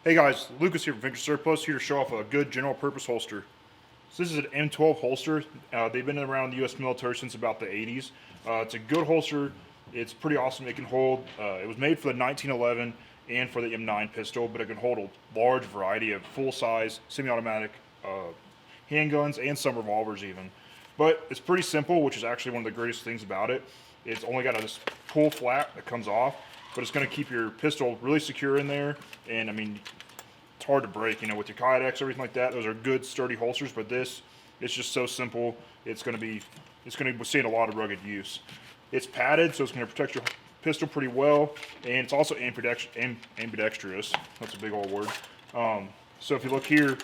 Hey guys, Lucas here from Vintage Surplus, here to show off a good general purpose holster. So this is an M12 holster. They've been around the US military since about the 80s. It's a good holster. It's pretty awesome. It can hold, it was made for the 1911 and for the M9 pistol, but it can hold a large variety of full-size semi-automatic handguns and some revolvers even. But it's pretty simple, which is actually one of the greatest things about it. It's only got this pull flap that comes off, but it's going to keep your pistol really secure in there. And I mean, it's hard to break, you know, with your Kydex, everything like that. Those are good, sturdy holsters, but this, it's just so simple. It's going to withstand a lot of rugged use. It's padded, so it's going to protect your pistol pretty well, and it's also ambidextrous. That's a big old word. So if you look here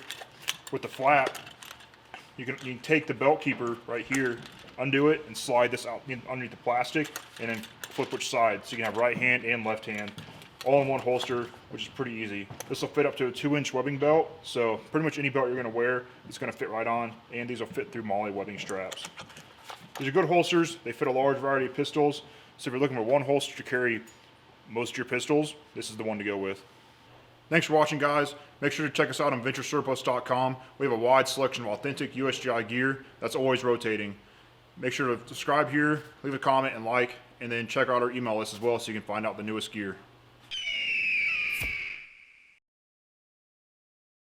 with the flap, you can take the belt keeper right here, undo it, and slide this out underneath the plastic, and then flip which side. So you can have right hand and left hand all in one holster, which is pretty easy. This will fit up to a 2-inch webbing belt, so pretty much any belt you're going to wear, it's going to fit right on, and these will fit through MOLLE webbing straps. These are good holsters. They fit a large variety of pistols, so if you're looking for one holster to carry most of your pistols, this is the one to go with. Thanks for watching, guys. Make sure to check us out on VentureSurplus.com. We have a wide selection of authentic USGI gear that's always rotating. Make sure to subscribe here, leave a comment and like, and then check out our email list as well so you can find out the newest gear.